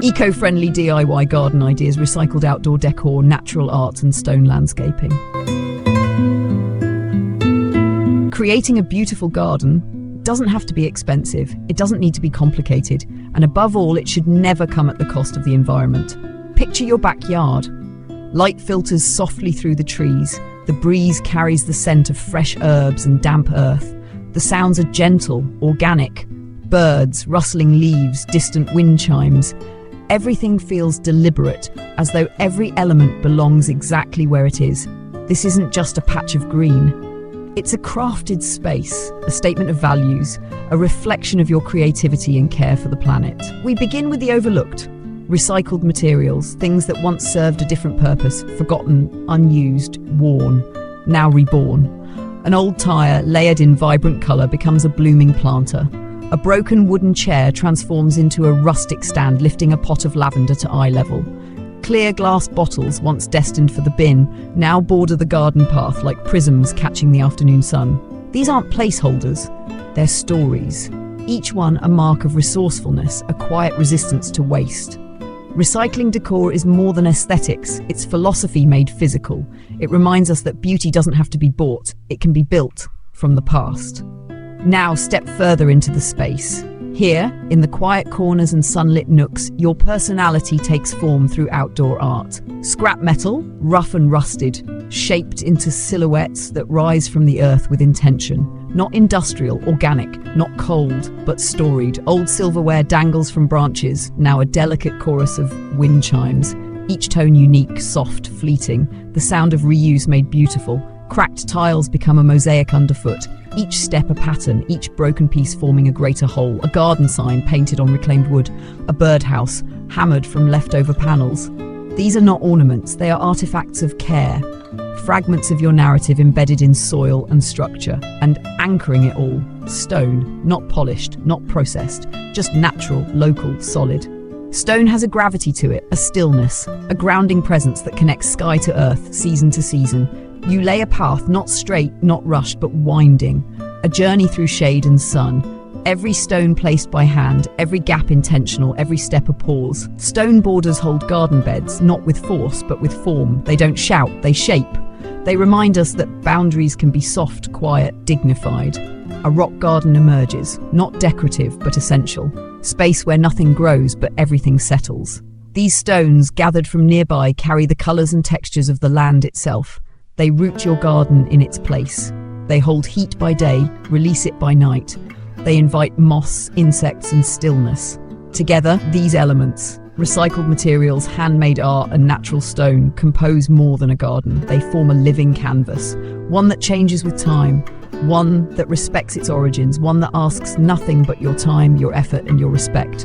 Eco-friendly DIY garden ideas, recycled outdoor decor, natural art and stone landscaping. Creating a beautiful garden doesn't have to be expensive, it doesn't need to be complicated, and above all, it should never come at the cost of the environment. Picture your backyard. Light filters softly through the trees, the breeze carries the scent of fresh herbs and damp earth. The sounds are gentle, organic, birds, rustling leaves, distant wind chimes. Everything feels deliberate, as though every element belongs exactly where it is. This isn't just a patch of green. It's a crafted space, a statement of values, a reflection of your creativity and care for the planet. We begin with the overlooked. Recycled materials, things that once served a different purpose, forgotten, unused, worn, now reborn. An old tire, layered in vibrant colour, becomes a blooming planter. A broken wooden chair transforms into a rustic stand, lifting a pot of lavender to eye level. Clear glass bottles, once destined for the bin, now border the garden path like prisms catching the afternoon sun. These aren't placeholders, they're stories. Each one a mark of resourcefulness, a quiet resistance to waste. Recycling decor is more than aesthetics, it's philosophy made physical. It reminds us that beauty doesn't have to be bought, it can be built from the past. Now step further into the space. Here, in the quiet corners and sunlit nooks, your personality takes form through outdoor art. Scrap metal, rough and rusted, shaped into silhouettes that rise from the earth with intention. Not industrial, organic, not cold, but storied. Old silverware dangles from branches, now a delicate chorus of wind chimes. Each tone unique, soft, fleeting, the sound of reuse made beautiful. Cracked tiles become a mosaic underfoot, each step a pattern, each broken piece forming a greater whole. A garden sign painted on reclaimed wood, a birdhouse hammered from leftover panels. These are not ornaments, they are artifacts of care, fragments of your narrative embedded in soil and structure, and anchoring it all, stone, not polished, not processed, just natural, local, solid. Stone has a gravity to it, a stillness, a grounding presence that connects sky to earth, season to season. You lay a path, not straight, not rushed, but winding, a journey through shade and sun. Every stone placed by hand, every gap intentional, every step a pause. Stone borders hold garden beds, not with force, but with form. They don't shout, they shape. They remind us that boundaries can be soft, quiet, dignified. A rock garden emerges, not decorative, but essential. Space where nothing grows, but everything settles. These stones, gathered from nearby, carry the colours and textures of the land itself. They root your garden in its place. They hold heat by day, release it by night. They invite moss, insects, and stillness. Together, these elements, recycled materials, handmade art, and natural stone, compose more than a garden. They form a living canvas, one that changes with time, one that respects its origins, one that asks nothing but your time, your effort, and your respect.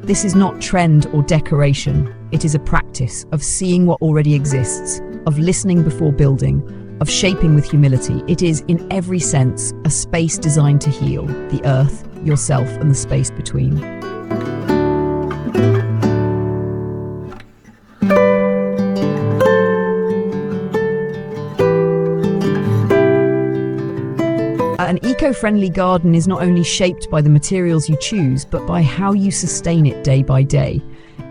This is not trend or decoration. It is a practice of seeing what already exists, of listening before building, of shaping with humility. It is, in every sense, a space designed to heal the earth, yourself, and the space between. An eco-friendly garden is not only shaped by the materials you choose, but by how you sustain it day by day.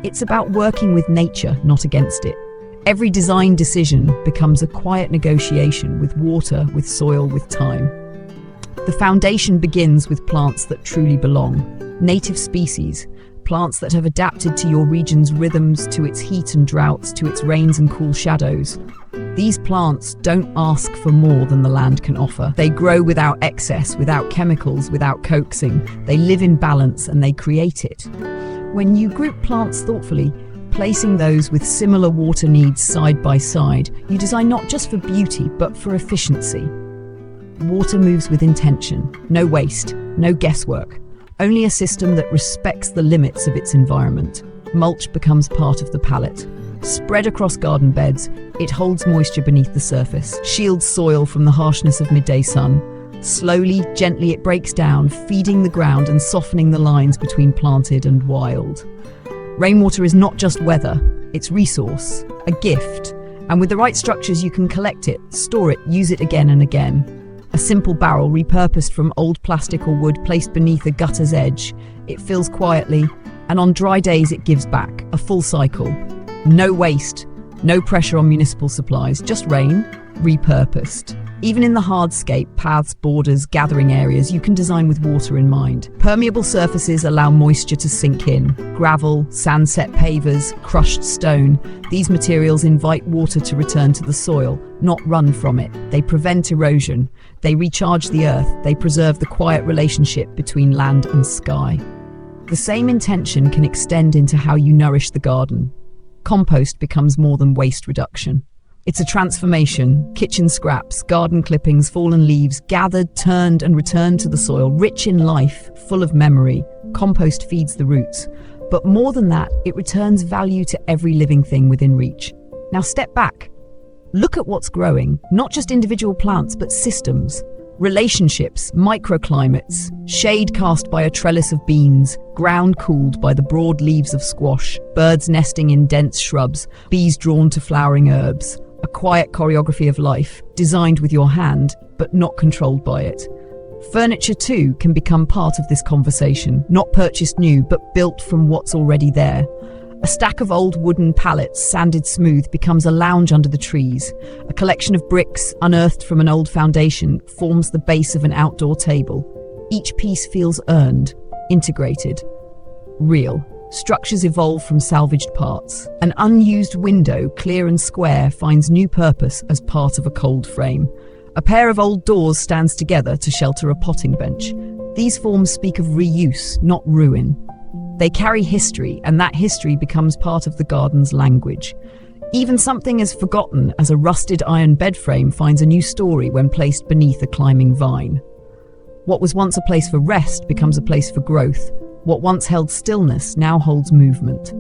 It's about working with nature, not against it. Every design decision becomes a quiet negotiation with water, with soil, with time. The foundation begins with plants that truly belong. Native species, plants that have adapted to your region's rhythms, to its heat and droughts, to its rains and cool shadows. These plants don't ask for more than the land can offer. They grow without excess, without chemicals, without coaxing. They live in balance and they create it. When you group plants thoughtfully, placing those with similar water needs side by side, you design not just for beauty, but for efficiency. Water moves with intention, no waste, no guesswork, only a system that respects the limits of its environment. Mulch becomes part of the palette. Spread across garden beds, it holds moisture beneath the surface, shields soil from the harshness of midday sun. Slowly, gently it breaks down, feeding the ground and softening the lines between planted and wild. Rainwater is not just weather, it's resource, a gift. And with the right structures you can collect it, store it, use it again and again. A simple barrel repurposed from old plastic or wood placed beneath a gutter's edge. It fills quietly, And on dry days, it gives back, a full cycle. No waste, no pressure on municipal supplies, just rain, repurposed. Even in the hardscape, paths, borders, gathering areas, you can design with water in mind. Permeable surfaces allow moisture to sink in. Gravel, sandset pavers, crushed stone. These materials invite water to return to the soil, not run from it. They prevent erosion. They recharge the earth. They preserve the quiet relationship between land and sky. The same intention can extend into how you nourish the garden. Compost becomes more than waste reduction. It's a transformation. Kitchen scraps, garden clippings, fallen leaves, gathered, turned and returned to the soil, rich in life, full of memory. Compost feeds the roots. But more than that, it returns value to every living thing within reach. Now step back. Look at what's growing, not just individual plants, but systems. Relationships, microclimates, shade cast by a trellis of beans, ground cooled by the broad leaves of squash, birds nesting in dense shrubs, bees drawn to flowering herbs. A quiet choreography of life, designed with your hand, but not controlled by it. Furniture too can become part of this conversation, not purchased new, but built from what's already there. A stack of old wooden pallets, sanded smooth, becomes a lounge under the trees. A collection of bricks, unearthed from an old foundation, forms the base of an outdoor table. Each piece feels earned, integrated, real. Structures evolve from salvaged parts. An unused window, clear and square, finds new purpose as part of a cold frame. A pair of old doors stands together to shelter a potting bench. These forms speak of reuse, not ruin. They carry history, and that history becomes part of the garden's language. Even something as forgotten as a rusted iron bed frame finds a new story when placed beneath a climbing vine. What was once a place for rest becomes a place for growth. What once held stillness now holds movement.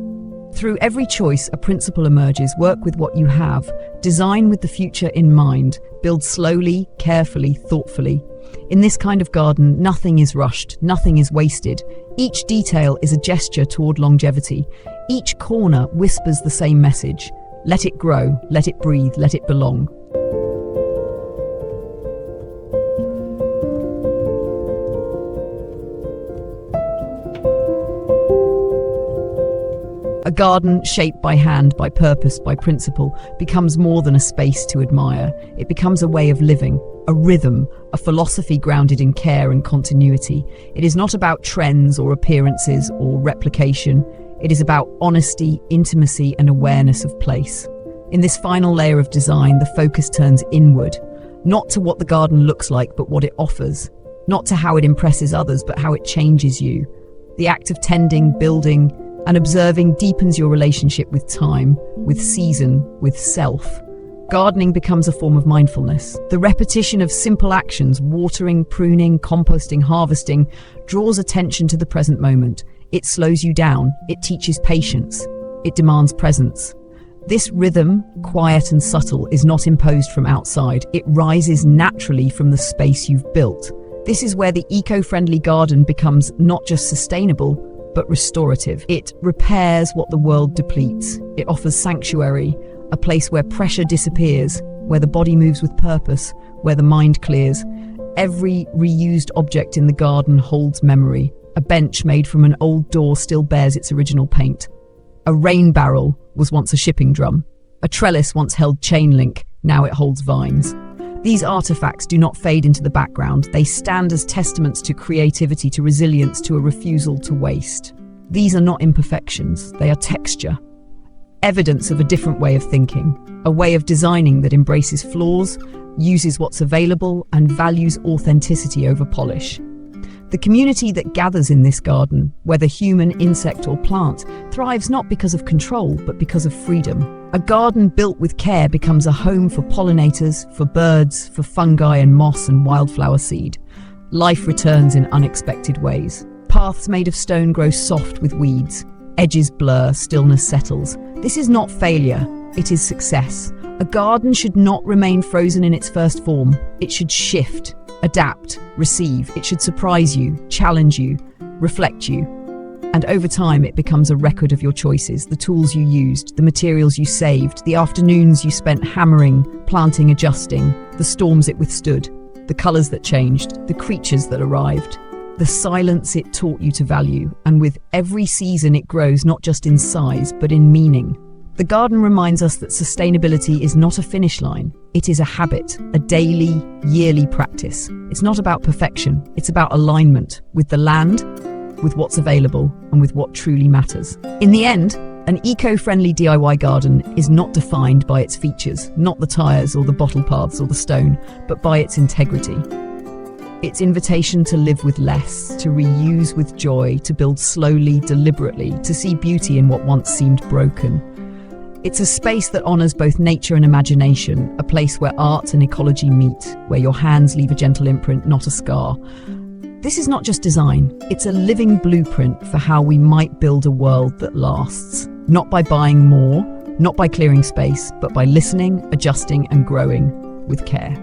Through every choice, a principle emerges. Work with what you have. Design with the future in mind. Build slowly, carefully, thoughtfully. In this kind of garden, nothing is rushed, nothing is wasted. Each detail is a gesture toward longevity. Each corner whispers the same message. Let it grow, let it breathe, let it belong. A garden shaped by hand, by purpose, by principle, becomes more than a space to admire. It becomes a way of living, a rhythm, a philosophy grounded in care and continuity. It is not about trends or appearances or replication. It is about honesty, intimacy, and awareness of place. In this final layer of design, the focus turns inward, not to what the garden looks like, but what it offers. Not to how it impresses others, but how it changes you. The act of tending, building, and observing deepens your relationship with time, with season, with self. Gardening becomes a form of mindfulness. The repetition of simple actions, watering, pruning, composting, harvesting, draws attention to the present moment. It slows you down. It teaches patience. It demands presence. This rhythm, quiet and subtle, is not imposed from outside. It rises naturally from the space you've built. This is where the eco-friendly garden becomes not just sustainable, but restorative. It repairs what the world depletes. It offers sanctuary, a place where pressure disappears, where the body moves with purpose, where the mind clears. Every reused object in the garden holds memory. A bench made from an old door still bears its original paint. A rain barrel was once a shipping drum. A trellis once held chain link, now it holds vines. These artifacts do not fade into the background. They stand as testaments to creativity, to resilience, to a refusal to waste. These are not imperfections, they are texture. Evidence of a different way of thinking, a way of designing that embraces flaws, uses what's available, and values authenticity over polish. The community that gathers in this garden, whether human, insect, or plant, thrives not because of control, but because of freedom. A garden built with care becomes a home for pollinators, for birds, for fungi and moss and wildflower seed. Life returns in unexpected ways. Paths made of stone grow soft with weeds. Edges blur, stillness settles. This is not failure, it is success. A garden should not remain frozen in its first form. It should shift, adapt, receive. It should surprise you, challenge you, reflect you. And over time, it becomes a record of your choices, the tools you used, the materials you saved, the afternoons you spent hammering, planting, adjusting, the storms it withstood, the colors that changed, the creatures that arrived. the silence it taught you to value, and with every season it grows not just in size, but in meaning. The garden reminds us that sustainability is not a finish line. It is a habit, a daily, yearly practice. It's not about perfection, it's about alignment with the land, with what's available, and with what truly matters. In the end, an eco-friendly DIY garden is not defined by its features, not the tires or the bottle paths or the stone, but by its integrity. Its invitation to live with less, to reuse with joy, to build slowly, deliberately, to see beauty in what once seemed broken. It's a space that honors both nature and imagination, a place where art and ecology meet, where your hands leave a gentle imprint, not a scar. This is not just design, it's a living blueprint for how we might build a world that lasts. Not by buying more, not by clearing space, but by listening, adjusting, and growing with care.